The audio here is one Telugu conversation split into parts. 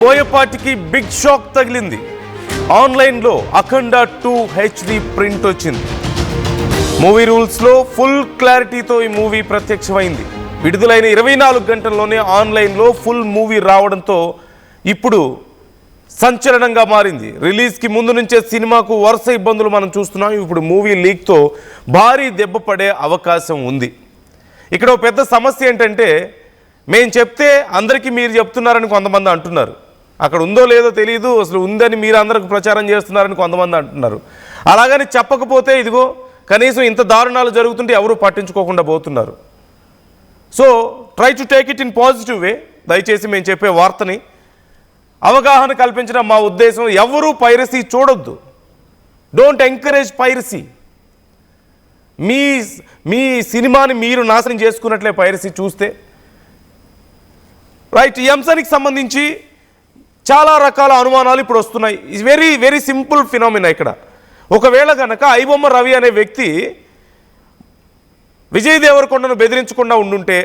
బోయపాటికి బిగ్ షాక్ తగిలింది. ఆన్లైన్లో అఖండ 2 HD ప్రింట్ వచ్చింది. మూవీ రూల్స్లో ఫుల్ క్లారిటీతో ఈ మూవీ ప్రత్యక్షమైంది. విడుదలైన 24 గంటల్లోనే ఆన్లైన్లో ఫుల్ మూవీ రావడంతో ఇప్పుడు సంచలనంగా మారింది. రిలీజ్కి ముందు నుంచే సినిమాకు వరుస ఇబ్బందులు మనం చూస్తున్నాం. ఇప్పుడు మూవీ లీక్తో భారీ దెబ్బ పడే అవకాశం ఉంది. ఇక్కడ ఒక పెద్ద సమస్య ఏంటంటే, మేము చెప్తే అందరికీ మీరు చెప్తున్నారని కొంతమంది అంటున్నారు. అక్కడ ఉందో లేదో తెలియదు, అసలు ఉందని మీరు అందరికి ప్రచారం చేస్తున్నారని కొంతమంది అంటున్నారు. అలాగని చెప్పకపోతే ఇదిగో కనీసం ఇంత దారుణాలు జరుగుతుంటే ఎవరూ పట్టించుకోకుండా పోతున్నారు. So try to take it in positive way. దయచేసి మేము చెప్పే వార్తని అవగాహన కల్పించడం మా ఉద్దేశం. ఎవరూ పైరసీ చూడొద్దు. Don't encourage piracy. మీ సినిమాని మీరు నాశనం చేసుకున్నట్లే పైరసీ చూస్తే. రైట్, ఈ అంశానికి సంబంధించి చాలా రకాల అనుమానాలు ఇప్పుడు వస్తున్నాయి. It's very very simple phenomena. ఇక్కడ ఒకవేళ కనుక ఐబొమ్మ రవి అనే వ్యక్తి విజయ్ దేవరకొండను బెదిరించకుండా ఉండుంటే,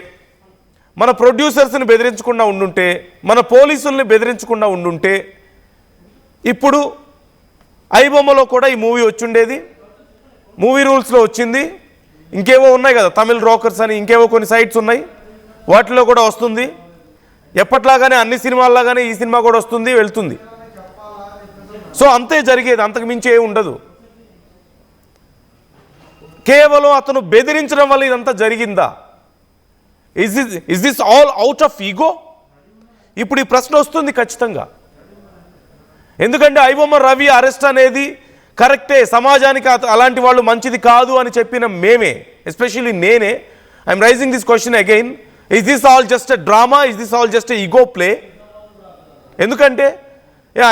మన ప్రొడ్యూసర్స్ని బెదిరించకుండా ఉండుంటే, మన పోలీసుల్ని బెదిరించకుండా ఉండుంటే, ఇప్పుడు ఐబొమ్మలో కూడా ఈ మూవీ వచ్చిండేది. మూవీ రూల్స్లో వచ్చింది. ఇంకేవో ఉన్నాయి కదా, తమిళ్ రోకర్స్ అని ఇంకేవో కొన్ని సైట్స్ ఉన్నాయి, వాటిలో కూడా వస్తుంది. ఎప్పట్లాగానే అన్ని సినిమాల్లాగానే ఈ సినిమా కూడా వస్తుంది, వెళ్తుంది. సో అంతే జరిగేది, అంతకు మించి ఏమి ఉండదు. కేవలం అతను బెదిరించడం వల్ల ఇదంతా జరిగిందా? Is this all out of ego? ఇప్పుడు ఈ ప్రశ్న వస్తుంది ఖచ్చితంగా. ఎందుకంటే ఐబొమ్మ రవి అరెస్ట్ అనేది కరెక్టే, సమాజానికి అలాంటి వాళ్ళు మంచిది కాదు అని చెప్పిన మేమే, ఎస్పెషల్లీ నేనే, I'm raising this question again. Is this all just a drama? Is this all just a ego play? ఎందుకంటే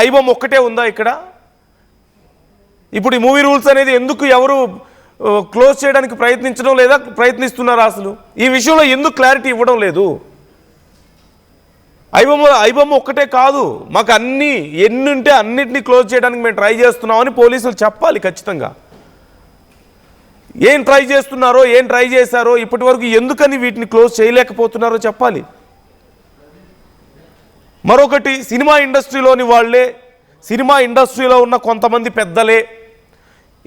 ఐబొమ్మ ఒక్కటే ఉందా ఇక్కడ? ఇప్పుడు ఈ మూవీ రూల్స్ అనేది ఎందుకు ఎవరు క్లోజ్ చేయడానికి ప్రయత్నించడం లేదా ప్రయత్నిస్తున్నారు? అసలు ఈ విషయంలో ఎందుకు క్లారిటీ ఇవ్వడం లేదు? ఐబొమ్మ ఒక్కటే కాదు, మాకు ఎన్ని ఉంటే అన్నింటినీ క్లోజ్ చేయడానికి మేము ట్రై చేస్తున్నామని పోలీసులు చెప్పాలి ఖచ్చితంగా. ఏం ట్రై చేస్తున్నారో, ఏం ట్రై చేశారో, ఇప్పటి వరకు ఎందుకని వీటిని క్లోజ్ చేయలేకపోతున్నారో చెప్పాలి. మరొకటి, సినిమా ఇండస్ట్రీలోని వాళ్ళే, సినిమా ఇండస్ట్రీలో ఉన్న కొంతమంది పెద్దలే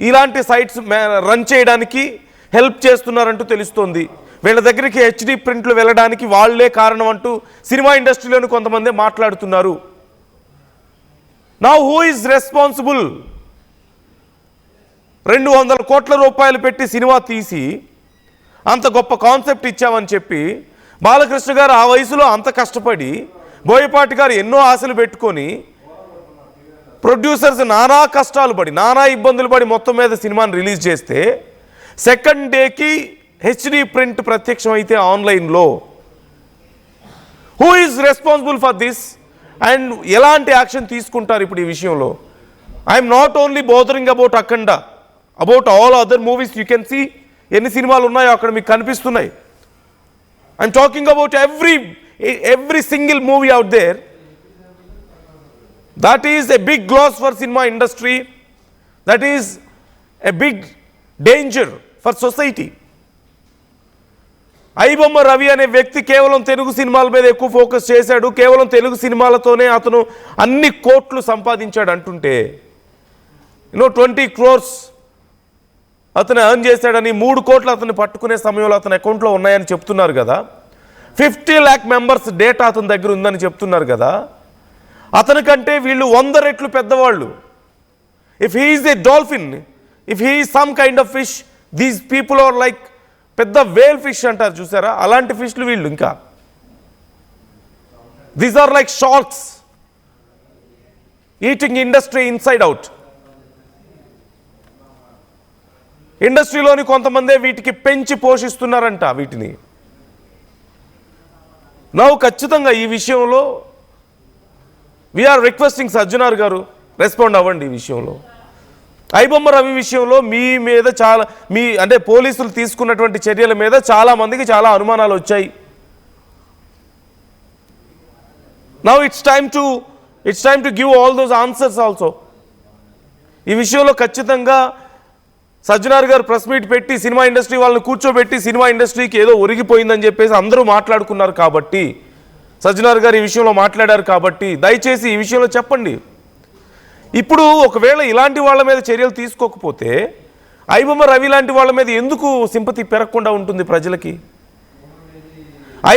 ఇలాంటి సైట్స్ రన్ చేయడానికి హెల్ప్ చేస్తున్నారంటూ తెలుస్తోంది. వీళ్ళ దగ్గరికి HD ప్రింట్లు వెళ్ళడానికి వాళ్లే కారణం అంటూ సినిమా ఇండస్ట్రీలోని కొంతమంది మాట్లాడుతున్నారు. Now who is responsible? 200 కోట్ల రూపాయలు పెట్టి సినిమా తీసి అంత గొప్ప కాన్సెప్ట్ ఇచ్చామని చెప్పి బాలకృష్ణ గారు ఆ వయసులో అంత కష్టపడి, బోయపాటి గారు ఎన్నో ఆశలు పెట్టుకొని, ప్రొడ్యూసర్స్ నానా కష్టాలు పడి, నానా ఇబ్బందులు పడి మొత్తం మీద సినిమాని రిలీజ్ చేస్తే, సెకండ్ డేకి HD ప్రింట్ ప్రత్యక్షం అయితే ఆన్లైన్లో, who is responsible for this? And ఎలాంటి యాక్షన్ తీసుకుంటారు ఇప్పుడు ఈ విషయంలో? I'm not only bothering about Akhanda, about all other movies. You can see ఎన్ని సినిమాలు ఉన్నాయో అక్కడ మీకు కనిపిస్తున్నాయి. I'm talking about every single movie out there. That is a big loss for cinema industry. That is a big danger for society. IBomma Ravi అనే వ్యక్తి కేవలం తెలుగు సినిమాల మీద ఎక్కువ ఫోకస్ చేశాడు, కేవలం తెలుగు సినిమాలతోనే అతను అన్ని కోట్లు సంపాదించాడు అంటుంటే, 20 crores అతను ఎర్న్ చేశాడని, 3 కోట్లు అతన్ని పట్టుకునే సమయంలో అతని అకౌంట్లో ఉన్నాయని చెప్తున్నారు కదా. 50 lakh మెంబర్స్ డేటా అతని దగ్గర ఉందని చెప్తున్నారు కదా. అతనికంటే వీళ్ళు 100 రెట్లు పెద్దవాళ్ళు. If he is a dolphin, if he is some kind of fish, these people are like పెద్ద వేల్ ఫిష్ అంటారు చూసారా, అలాంటి ఫిష్లు వీళ్ళు. ఇంకా these are like sharks eating industry inside out. ఇండస్ట్రీలోని కొంతమందే వీటికి పెంచి పోషిస్తున్నారంట వీటిని. ఖచ్చితంగా ఈ విషయంలో వీఆర్ రిక్వెస్టింగ్ సజ్జనార్ గారు, రెస్పాండ్ అవ్వండి ఈ విషయంలో. ఐబొమ్మ రవి విషయంలో మీ మీద అంటే పోలీసులు తీసుకున్నటువంటి చర్యల మీద చాలా మందికి చాలా అనుమానాలు వచ్చాయి. Now it's time to give all those answers also. ఈ విషయంలో ఖచ్చితంగా సజ్జనార్ గారు ప్రెస్ మీట్ పెట్టి సినిమా ఇండస్ట్రీ వాళ్ళని కూర్చోబెట్టి సినిమా ఇండస్ట్రీకి ఏదో ఒరిగిపోయిందని చెప్పేసి అందరూ మాట్లాడుకున్నారు. కాబట్టి సజ్జనార్ గారు ఈ విషయంలో మాట్లాడారు కాబట్టి దయచేసి ఈ విషయంలో చెప్పండి. ఇప్పుడు ఒకవేళ ఇలాంటి వాళ్ళ మీద చర్యలు తీసుకోకపోతే ఐబొమ్మ రవి లాంటి వాళ్ళ మీద ఎందుకు సింపతి పెరగకుండా ఉంటుంది ప్రజలకి?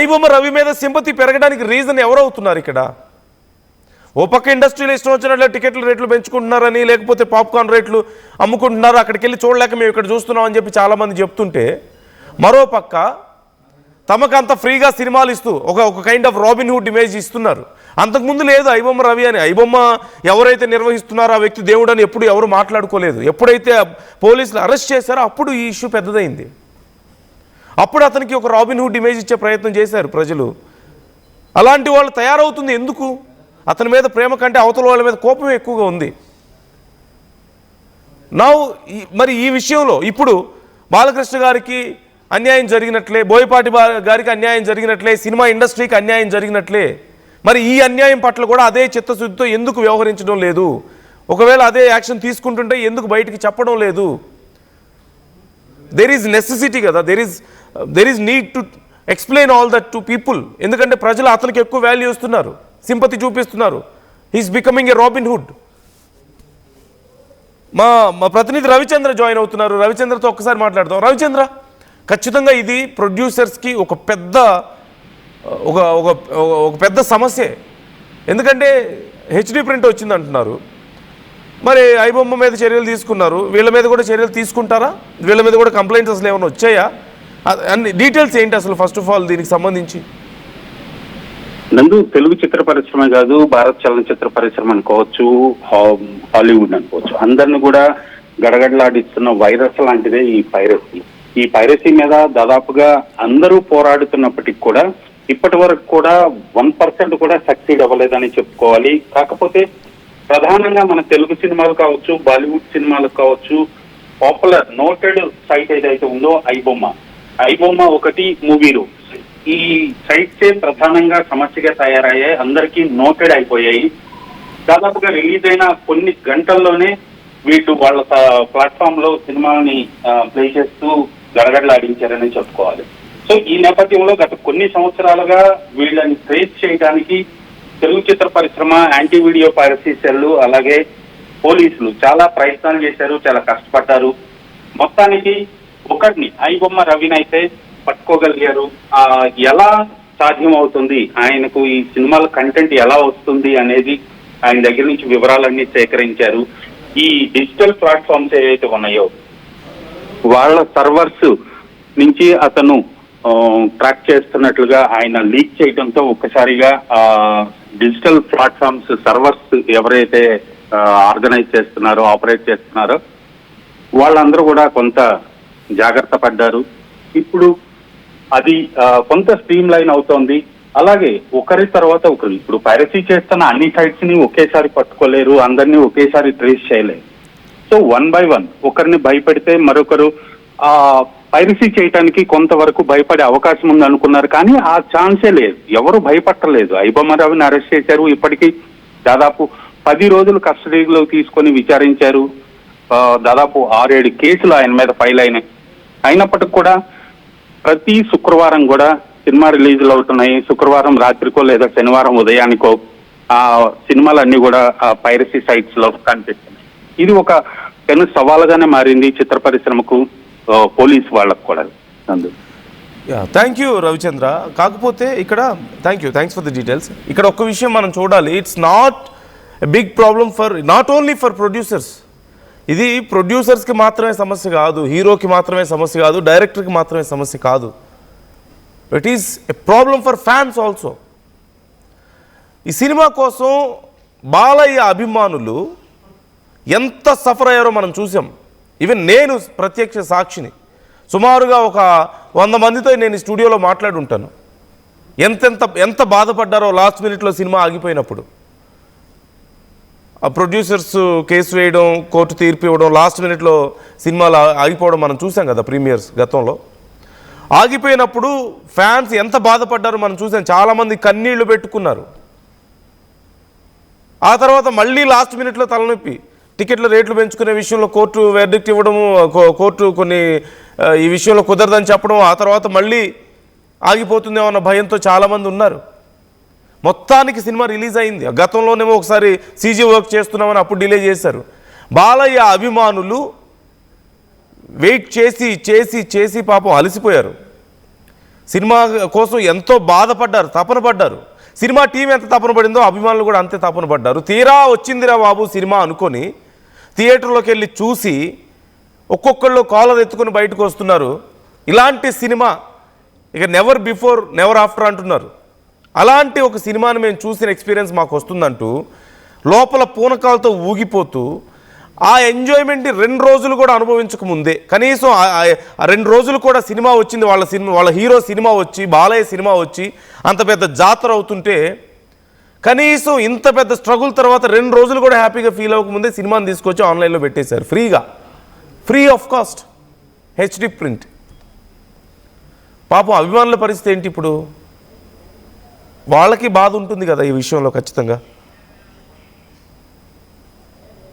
ఐబొమ్మ రవి మీద సింపతి పెరగడానికి రీజన్ ఎవరవుతున్నారు ఇక్కడ? ఓ పక్క ఇండస్ట్రీలో ఇష్టం వచ్చినట్లు టికెట్ల రేట్లు పెంచుకుంటున్నారని, లేకపోతే పాప్కార్న్ రేట్లు అమ్ముకుంటున్నారు, అక్కడికి వెళ్ళి చూడలేక మేము ఇక్కడ చూస్తున్నాం అని చెప్పి చాలామంది చెప్తుంటే, మరో పక్క తమకు అంత ఫ్రీగా సినిమాలు ఇస్తూ ఒక kind of robin hood image ఇస్తున్నారు. అంతకుముందు లేదు ఐబొమ్మ రవి అని. ఐబొమ్మ ఎవరైతే నిర్వహిస్తున్నారో ఆ వ్యక్తి దేవుడు అని ఎప్పుడు ఎవరు మాట్లాడుకోలేదు. ఎప్పుడైతే పోలీసులు అరెస్ట్ చేశారో అప్పుడు ఈ ఇష్యూ పెద్దదైంది. అప్పుడు అతనికి ఒక రాబిన్ హుడ్ ఇమేజ్ ఇచ్చే ప్రయత్నం చేశారు ప్రజలు. అలాంటి వాళ్ళు తయారవుతుంది ఎందుకు? అతని మీద ప్రేమ కంటే అవతల వాళ్ళ మీద కోపం ఎక్కువగా ఉంది. మరి ఈ విషయంలో ఇప్పుడు బాలకృష్ణ గారికి అన్యాయం జరిగినట్లే, బోయపాటి గారికి అన్యాయం జరిగినట్లే, సినిమా ఇండస్ట్రీకి అన్యాయం జరిగినట్లే, మరి ఈ అన్యాయం పట్ల కూడా అదే చిత్తశుద్ధితో ఎందుకు వ్యవహరించడం లేదు? ఒకవేళ అదే యాక్షన్ తీసుకుంటుంటే ఎందుకు బయటికి చెప్పడం లేదు? దెర్ ఈజ్ నెసెసిటీ కదా, there is need to explain all that to people. ఎందుకంటే ప్రజలు అతనికి ఎక్కువ వాల్యూ ఇస్తున్నారు, సింపతి చూపిస్తున్నారు. He's becoming a Robin Hood. మా ప్రతినిధి రవిచంద్ర జాయిన్ అవుతున్నారు. రవిచంద్రతో ఒక్కసారి మాట్లాడదాం. రవిచంద్ర, ఖచ్చితంగా ఇది ప్రొడ్యూసర్స్కి ఒక పెద్ద సమస్యే. ఎందుకంటే హెచ్డి ప్రింట్ వచ్చింది అంటున్నారు, మరి ఐబొమ్మ మీద చర్యలు తీసుకున్నారు, వీళ్ళ మీద కూడా చర్యలు తీసుకుంటారా? వీళ్ళ మీద కూడా కంప్లైంట్స్ అసలు ఏమైనా వచ్చాయా? అన్ని డీటెయిల్స్ ఏంటి అసలు ఫస్ట్ ఆఫ్ ఆల్ దీనికి సంబంధించి? నందు, తెలుగు చిత్ర పరిశ్రమ కాదు, భారత చలనచిత్ర పరిశ్రమ అనుకోవచ్చు, హాలీవుడ్ అనుకోవచ్చు, అందరిని కూడా గడగడలాడిస్తున్న వైరస్ లాంటిదే ఈ పైరసీ మీద దాదాపుగా అందరూ పోరాడుతున్నప్పటికి కూడా ఇప్పటి వరకు కూడా 1% కూడా సక్సీడ్ అవ్వలేదని చెప్పుకోవాలి. కాకపోతే ప్రధానంగా మన తెలుగు సినిమాలు కావచ్చు, బాలీవుడ్ సినిమాలకు కావచ్చు, పాపులర్ నోటెడ్ సైట్ ఏదైతే ఉందో ఐబొమ్మ ఒకటి, మూవీ రూల్స్, ఈ సైట్సే ప్రధానంగా సమస్యగా తయారయ్యాయి. అందరికీ నోటెడ్ అయిపోయాయి. దాదాపుగా రిలీజ్ అయిన కొన్ని గంటల్లోనే వీళ్ళు వాళ్ళ ప్లాట్ఫామ్ లో సినిమాని ప్లే చేస్తూ గడగడలాడించారని చెప్పుకోవాలి. సో ఈ నేపథ్యంలో గత కొన్ని సంవత్సరాలుగా వీళ్ళని ట్రేస్ చేయడానికి తెలుగు చిత్ర పరిశ్రమ, యాంటీ వీడియో పైరసీ సెల్, అలాగే పోలీసులు చాలా ప్రయత్నాలు చేశారు, చాలా కష్టపడ్డారు. మొత్తానికి ఒకటిని ఐబొమ్మ రవిని అయితే పట్టుకోగలిగారు. ఎలా సాధ్యం అవుతుంది, ఆయనకు ఈ సినిమాల కంటెంట్ ఎలా వస్తుంది అనేది ఆయన దగ్గర నుంచి వివరాలన్నీ సేకరించారు. ఈ డిజిటల్ ప్లాట్ఫామ్స్ ఏవైతే ఉన్నాయో వాళ్ళ సర్వర్స్ నుంచి అతను ట్రాక్ చేస్తున్నట్లుగా ఆయన లీక్ చేయడంతో ఒక్కసారిగా డిజిటల్ ప్లాట్ఫామ్స్ సర్వర్స్ ఎవరైతే ఆర్గనైజ్ చేస్తున్నారో, ఆపరేట్ చేస్తున్నారో వాళ్ళందరూ కూడా కొంత జాగ్రత్త పడ్డారు. ఇప్పుడు అది కొంత స్ట్రీమ్ లైన్ అవుతోంది. అలాగే ఒకరి తర్వాత ఒకరు ఇప్పుడు పైరసీ చేస్తున్న అన్ని సైట్స్ ని ఒకేసారి పట్టుకోలేరు, అందరినీ ఒకేసారి ట్రేస్ చేయలేరు. సో 1 by 1 ఒకరిని భయపెడితే మరొకరు పైరసీ చేయడానికి కొంతవరకు భయపడే అవకాశం ఉంది అనుకున్నారు, కానీ ఆ ఛాన్సే లేదు. ఎవరు భయపట్టలేదు. ఐబొమ్మ రవిని అరెస్ట్ చేశారు. ఇప్పటికీ దాదాపు 10 రోజులు కస్టడీలో తీసుకొని విచారించారు. దాదాపు 6-7 కేసులు ఆయన మీద ఫైల్ అయినాయి. అయినప్పటికి కూడా ప్రతి శుక్రవారం కూడా సినిమా రిలీజ్లు అవుతున్నాయి. శుక్రవారం రాత్రికో లేదా శనివారం ఉదయానికో ఆ సినిమాలన్నీ కూడా పైరసీ సైట్స్ లో కనిపిస్తున్నాయి. ఇది ఒక పెను సవాలుగానే మారింది చిత్ర పరిశ్రమకు, పోలీస్ వాళ్ళకు కూడా. Thank you Ravichandra. కాకపోతే ఇక్కడ థ్యాంక్స్ ఫర్ ది డీటెయిల్స్. ఇక్కడ ఒక్క విషయం మనం చూడాలి. It's not a big problem not only for producers. ఇది ప్రొడ్యూసర్స్కి మాత్రమే సమస్య కాదు, హీరోకి మాత్రమే సమస్య కాదు, డైరెక్టర్కి మాత్రమే సమస్య కాదు. It is a problem for fans also. ఈ సినిమా కోసం బాలయ్య అభిమానులు ఎంత సఫర్ అయ్యారో మనం చూసాం. ఈవెన్ నేను ప్రత్యక్ష సాక్షిని. సుమారుగా ఒక 100 మందితో నేను స్టూడియోలో మాట్లాడి ఉంటాను. ఎంత బాధపడ్డారో లాస్ట్ మినిట్లో సినిమా ఆగిపోయినప్పుడు. ఆ ప్రొడ్యూసర్స్ కేసు వేయడం, కోర్టు తీర్పు ఇవ్వడం, లాస్ట్ మినిట్లో సినిమాలు ఆగిపోవడం మనం చూసాం కదా ప్రీమియర్స్ గతంలో. ఆగిపోయినప్పుడు ఫ్యాన్స్ ఎంత బాధపడ్డారో మనం చూసాం. చాలామంది కన్నీళ్లు పెట్టుకున్నారు. ఆ తర్వాత మళ్ళీ లాస్ట్ మినిట్లో తలనొప్పి, టికెట్ల రేట్లు పెంచుకునే విషయంలో కోర్టు వెర్డిక్ట్ ఇవ్వడము, కోర్టు కొన్ని ఈ విషయంలో కుదరదని చెప్పడం, ఆ తర్వాత మళ్ళీ ఆగిపోతుందేమో అన్న భయంతో చాలామంది ఉన్నారు. మొత్తానికి సినిమా రిలీజ్ అయింది. గతంలోనేమో ఒకసారి సీజీ వర్క్ చేస్తున్నామని అప్పుడు డిలే చేశారు. బాలయ్య అభిమానులు వెయిట్ చేసి చేసి చేసి పాపం అలసిపోయారు. సినిమా కోసం ఎంతో బాధపడ్డారు, తపన పడ్డారు. సినిమా టీం ఎంత తపన పడిందో అభిమానులు కూడా అంతే తపన పడ్డారు. తీరా వచ్చిందిరా బాబు సినిమా అనుకొని థియేటర్లోకి వెళ్ళి చూసి ఒక్కొక్కళ్ళు కాలర్ ఎత్తుకొని బయటకు వస్తున్నారు. ఇలాంటి సినిమా ఇక నెవర్ బిఫోర్ నెవర్ ఆఫ్టర్ అంటున్నారు. అలాంటి ఒక సినిమాని మేము చూసిన ఎక్స్పీరియన్స్ మాకు వస్తుందంటూ లోపల పూనకాలతో ఊగిపోతూ ఆ ఎంజాయ్మెంట్ని 2 రోజులు కూడా అనుభవించకముందే, కనీసం ఆ 2 రోజులు కూడా సినిమా వచ్చింది, వాళ్ళ హీరో సినిమా వచ్చి, బాలయ్య సినిమా వచ్చి అంత పెద్ద జాతర అవుతుంటే కనీసం ఇంత పెద్ద స్ట్రగుల్ తర్వాత 2 రోజులు కూడా హ్యాపీగా ఫీల్ అవ్వకముందే సినిమాని తీసుకొచ్చి ఆన్లైన్లో పెట్టేశారు ఫ్రీగా, free of cost HD print. పాపం అభిమానుల పరిస్థితి ఏంటి ఇప్పుడు? వాళ్ళకి బాధ ఉంటుంది కదా ఈ విషయంలో ఖచ్చితంగా.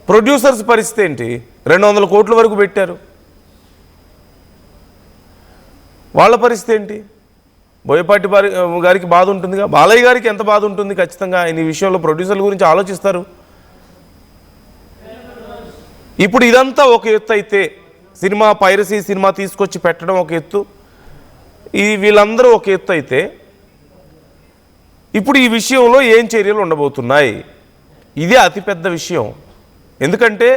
ప్రొడ్యూసర్స్ పరిస్థితి ఏంటి? 200 కోట్ల వరకు పెట్టారు, వాళ్ళ పరిస్థితి ఏంటి? బోయపాటి గారికి బాధ ఉంటుందిగా, బాలయ్య గారికి ఎంత బాధ ఉంటుంది ఖచ్చితంగా. ఆయన ఈ విషయంలో ప్రొడ్యూసర్ల గురించి ఆలోచిస్తారు. ఇప్పుడు ఇదంతా ఒక ఎత్తు అయితే, సినిమా పైరసీ సినిమా తీసుకొచ్చి పెట్టడం ఒక ఎత్తు, వీళ్ళందరూ ఒక ఎత్తు అయితే, ఇప్పుడు ఈ విషయంలో ఏం చర్యలు ఉండబోతున్నాయి? ఇదే అతిపెద్ద విషయం. ఎందుకంటే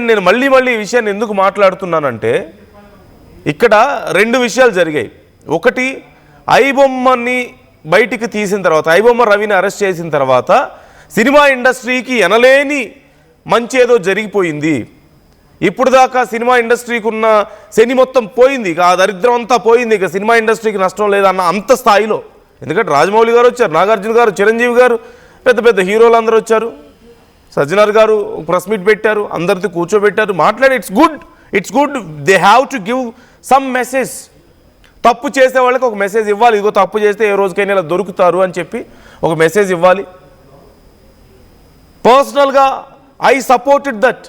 నేను మళ్ళీ ఈ విషయాన్ని ఎందుకు మాట్లాడుతున్నానంటే, ఇక్కడ 2 విషయాలు జరిగాయి. ఒకటి, ఐబొమ్మని బయటికి తీసిన తర్వాత, ఐబొమ్మ రవిని అరెస్ట్ చేసిన తర్వాత సినిమా ఇండస్ట్రీకి ఎనలేని మంచి ఏదో జరిగిపోయింది. ఇప్పుడు దాకా సినిమా ఇండస్ట్రీకి ఉన్న శని మొత్తం పోయింది, ఇక ఆ దరిద్రం అంతా పోయింది, ఇక సినిమా ఇండస్ట్రీకి నష్టం లేదన్న అంత స్థాయిలో. ఎందుకంటే రాజమౌళి గారు వచ్చారు, నాగార్జున గారు, చిరంజీవి గారు, పెద్ద పెద్ద హీరోలు అందరూ వచ్చారు, సజ్జనార్ గారు ప్రెస్ మీట్ పెట్టారు, అందరితో కూర్చోబెట్టారు, మాట్లాడి it's good they have to give some message. తప్పు చేసే వాళ్ళకి ఒక మెసేజ్ ఇవ్వాలి, ఇదిగో తప్పు చేస్తే ఏ రోజుకైనా ఇలా దొరుకుతారు అని చెప్పి ఒక మెసేజ్ ఇవ్వాలి. పర్సనల్గా ఐ సపోర్టెడ్ దట్,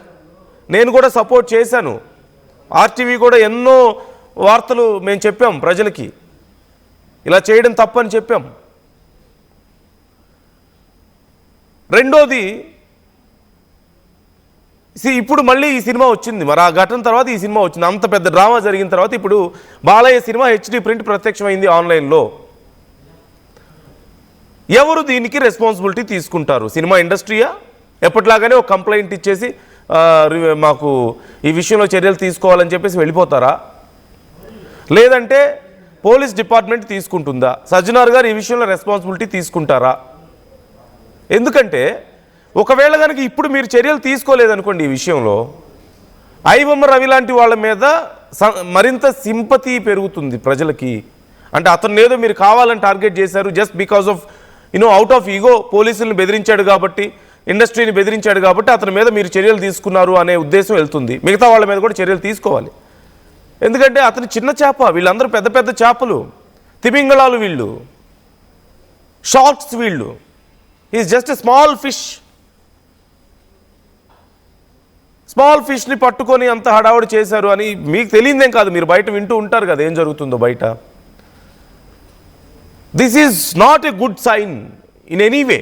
నేను కూడా సపోర్ట్ చేశాను. ఆర్టీవీ కూడా ఎన్నో వార్తలు మేము చెప్పాం ప్రజలకి, ఇలా చేయడం తప్పని చెప్పాం. రెండోది, ఇప్పుడు మళ్ళీ ఈ సినిమా వచ్చింది, మరి ఆ ఘటన తర్వాత ఈ సినిమా వచ్చింది, అంత పెద్ద డ్రామా జరిగిన తర్వాత ఇప్పుడు బాలయ్య సినిమా హెచ్డి ప్రింట్ ప్రత్యక్షమైంది ఆన్లైన్లో. ఎవరు దీనికి రెస్పాన్సిబిలిటీ తీసుకుంటారు? సినిమా ఇండస్ట్రీయా? ఎప్పటిలాగానే ఒక కంప్లైంట్ ఇచ్చేసి మాకు ఈ విషయంలో చర్యలు తీసుకోవాలని చెప్పేసి వెళ్ళిపోతారా? లేదంటే పోలీస్ డిపార్ట్మెంట్ తీసుకుంటుందా? సజ్జనార్ గారు ఈ విషయంలో రెస్పాన్సిబిలిటీ తీసుకుంటారా? ఎందుకంటే ఒకవేళ కనుక ఇప్పుడు మీరు చర్యలు తీసుకోలేదనుకోండి ఈ విషయంలో, ఐబొమ్మ రవి లాంటి వాళ్ళ మీద మరింత సింపతి పెరుగుతుంది ప్రజలకి. అంటే అతను ఏదో మీరు కావాలని టార్గెట్ చేశారు, just because of out of ego, పోలీసులను బెదిరించాడు కాబట్టి, ఇండస్ట్రీని బెదిరించాడు కాబట్టి అతని మీద మీరు చర్యలు తీసుకున్నారు అనే ఉద్దేశం వెళ్తుంది. మిగతా వాళ్ళ మీద కూడా చర్యలు తీసుకోవాలి. ఎందుకంటే అతను చిన్న చేప, వీళ్ళందరూ పెద్ద పెద్ద చేపలు, తిమింగళాలు వీళ్ళు, షార్క్స్ వీళ్ళు. ఈజ్ జస్ట్ ఎ స్మాల్ ఫిష్ని పట్టుకొని అంత హడావుడి చేశారు అని మీకు తెలియదేం కాదు, మీరు బయట వింటూ ఉంటారు కదా ఏం జరుగుతుందో బయట. This is not a good sign in any way.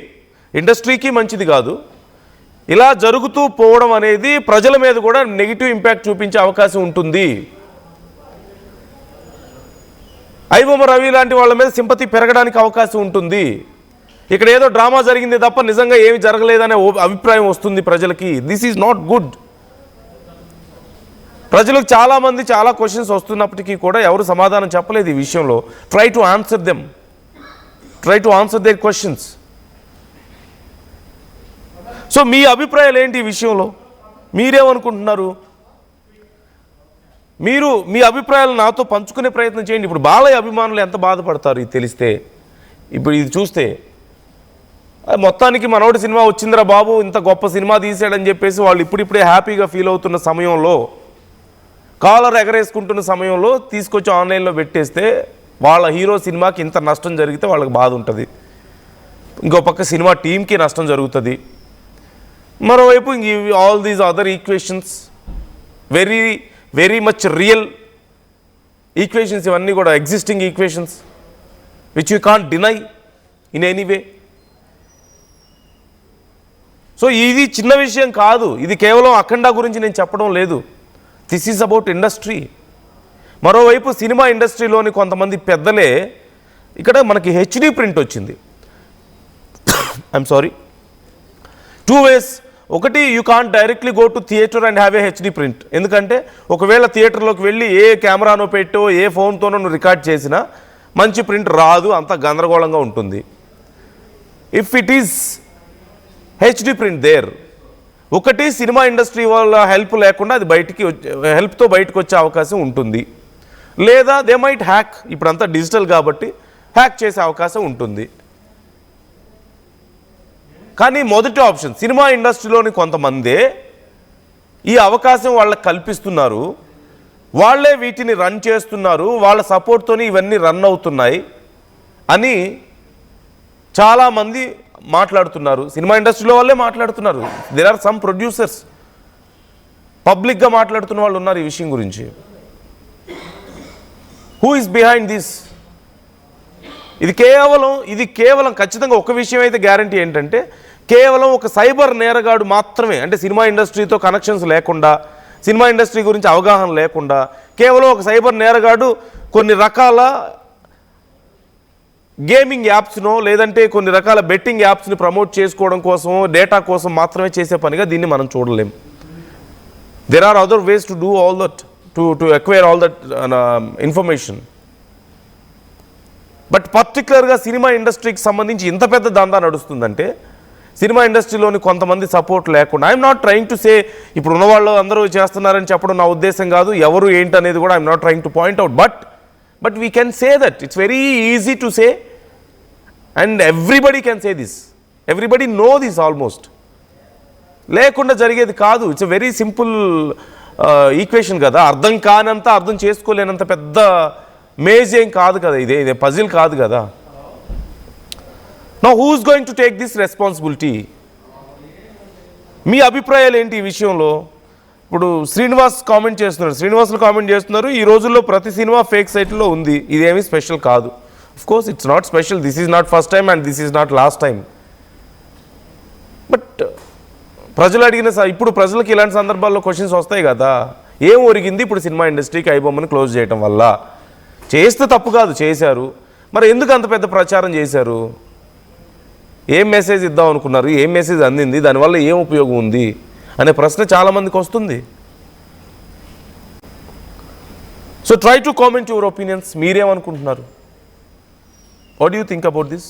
ఇండస్ట్రీకి మంచిది కాదు. ఇలా జరుగుతూ పోవడం అనేది ప్రజల మీద కూడా నెగిటివ్ ఇంపాక్ట్ చూపించే అవకాశం ఉంటుంది. ఐబొమ్మ రవి లాంటి వాళ్ళ మీద సింపతి పెరగడానికి అవకాశం ఉంటుంది. ఇక్కడ ఏదో డ్రామా జరిగింది తప్ప నిజంగా ఏమి జరగలేదనే అభిప్రాయం వస్తుంది ప్రజలకి. This is not good. ప్రజలకు చాలామంది చాలా క్వశ్చన్స్ వస్తున్నప్పటికీ కూడా ఎవరు సమాధానం చెప్పలేదు ఈ విషయంలో. Try to answer their questions. So మీ అభిప్రాయాలు ఏంటి ఈ విషయంలో? మీరేమనుకుంటున్నారు? మీరు మీ అభిప్రాయాలు నాతో పంచుకునే ప్రయత్నం చేయండి. ఇప్పుడు బాలయ్య అభిమానులు ఎంత బాధపడతారు ఇది తెలిస్తే. ఇప్పుడు ఇది చూస్తే మొత్తానికి మనోడి సినిమా వచ్చిందిరా బాబు, ఇంత గొప్ప సినిమా తీసాడని చెప్పేసి వాళ్ళు ఇప్పుడిప్పుడే హ్యాపీగా ఫీల్ అవుతున్న సమయంలో, కాలర్ ఎగరేసుకుంటున్న సమయంలో తీసుకొచ్చి ఆన్లైన్లో పెట్టేస్తే వాళ్ళ హీరో సినిమాకి ఇంత నష్టం జరిగితే వాళ్ళకి బాధ ఉంటుంది. ఇంకో పక్క సినిమా టీంకి నష్టం జరుగుతుంది. మరోవైపు all these other equations, very very much real equations, ఇవన్నీ కూడా existing equations which you can't deny. In anyway. So ఇది చిన్న విషయం కాదు, ఇది కేవలం అఖండ గురించి నేను చెప్పడం లేదు. This is about industry. మరోవైపు సినిమా ఇండస్ట్రీలోని కొంతమంది పెద్దలే ఇక్కడ మనకి హెచ్డి ప్రింట్ వచ్చింది. I'm sorry, 2 ways. ఒకటి, you can't directly go to theatre and have a HD print. ఎందుకంటే ఒకవేళ థియేటర్లోకి వెళ్ళి ఏ కెమెరానో పెట్టో ఏ ఫోన్తోనో నువ్వు రికార్డ్ చేసినా మంచి ప్రింట్ రాదు, అంత గందరగోళంగా ఉంటుంది. If it is HD print there, ఒకటి సినిమా ఇండస్ట్రీ వాళ్ళ హెల్ప్ లేకుండా అది హెల్ప్తో బయటకు వచ్చే అవకాశం ఉంటుంది. లేదా దే మైట్ హ్యాక్, ఇప్పుడంతా డిజిటల్ కాబట్టి హ్యాక్ చేసే అవకాశం ఉంటుంది. కానీ మొదటి ఆప్షన్, సినిమా ఇండస్ట్రీలోని కొంతమందే ఈ అవకాశం వాళ్ళకి కల్పిస్తున్నారు, వాళ్ళే వీటిని రన్ చేస్తున్నారు, వాళ్ళ సపోర్ట్తోని ఇవన్నీ రన్ అవుతున్నాయి అని చాలామంది మాట్లాడుతున్నారు. సినిమా ఇండస్ట్రీలో వాళ్ళే మాట్లాడుతున్నారు. దేర్ ఆర్ సమ్ ప్రొడ్యూసర్స్ పబ్లిక్గా మాట్లాడుతున్న వాళ్ళు ఉన్నారు ఈ విషయం గురించి. Who is behind this? ఇది కేవలం ఖచ్చితంగా ఒక విషయం అయితే గ్యారంటీ ఏంటంటే, కేవలం ఒక సైబర్ నేరగాడు మాత్రమే, అంటే సినిమా ఇండస్ట్రీతో కనెక్షన్స్ లేకుండా, సినిమా ఇండస్ట్రీ గురించి అవగాహన లేకుండా, కేవలం ఒక సైబర్ నేరగాడు కొన్ని రకాల గేమింగ్ యాప్స్నో లేదంటే కొన్ని రకాల బెట్టింగ్ యాప్స్ని ప్రమోట్ చేసుకోవడం కోసం, డేటా కోసం మాత్రమే చేసే పనిగా దీన్ని మనం చూడలేం. There are other ways to do all that, to acquire all that information. But పర్టికులర్గా సినిమా ఇండస్ట్రీకి సంబంధించి ఇంత పెద్ద దందా నడుస్తుందంటే, సినిమా ఇండస్ట్రీలోని కొంతమంది సపోర్ట్ లేకుండా, I'm not trying to say ఇప్పుడు ఉన్నవాళ్ళు అందరూ చేస్తున్నారని చెప్పడం నా ఉద్దేశం కాదు, ఎవరు ఏంటి అనేది కూడా I'm not trying to point out, but we can say that it's very easy to say and everybody can say this, everybody know this almost. లేకుండా జరిగేది కాదు. It's a very simple equation కదా, అర్థం కానంత, అర్థం చేసుకోలేనంత పెద్ద మేజ్ ఏం కాదు కదా, ఇదే పజిల్ కాదు కదా. Now who is going to take this responsibility? మీ అభిప్రాయాలు ఏంటి ఈ విషయంలో? ఇప్పుడు శ్రీనివాస్ కామెంట్ చేస్తున్నారు, ఈ రోజుల్లో ప్రతి సినిమా ఫేక్ సైట్లో ఉంది, ఇదేమీ స్పెషల్ కాదు. Of course it's not special, this is not first time and this is not lost time. But ప్రజలు ఇప్పుడు ప్రజలకు ఇలాంటి సందర్భాల్లో క్వశ్చన్స్ వస్తాయి కదా, ఏం ఒరిగింది ఇప్పుడు సినిమా ఇండస్ట్రీకి ఐబొమ్మని క్లోజ్ చేయటం వల్ల? చేస్తే తప్పు కాదు, చేశారు, మరి ఎందుకు అంత పెద్ద ప్రచారం చేశారు? ఏం మెసేజ్ ఇద్దాం అనుకున్నారు? ఏం మెసేజ్ అందింది? దానివల్ల ఏం ఉపయోగం ఉంది అనే ప్రశ్న చాలామందికి వస్తుంది. So try to comment your opinions. మీరేమనుకుంటున్నారు? What do you think about this?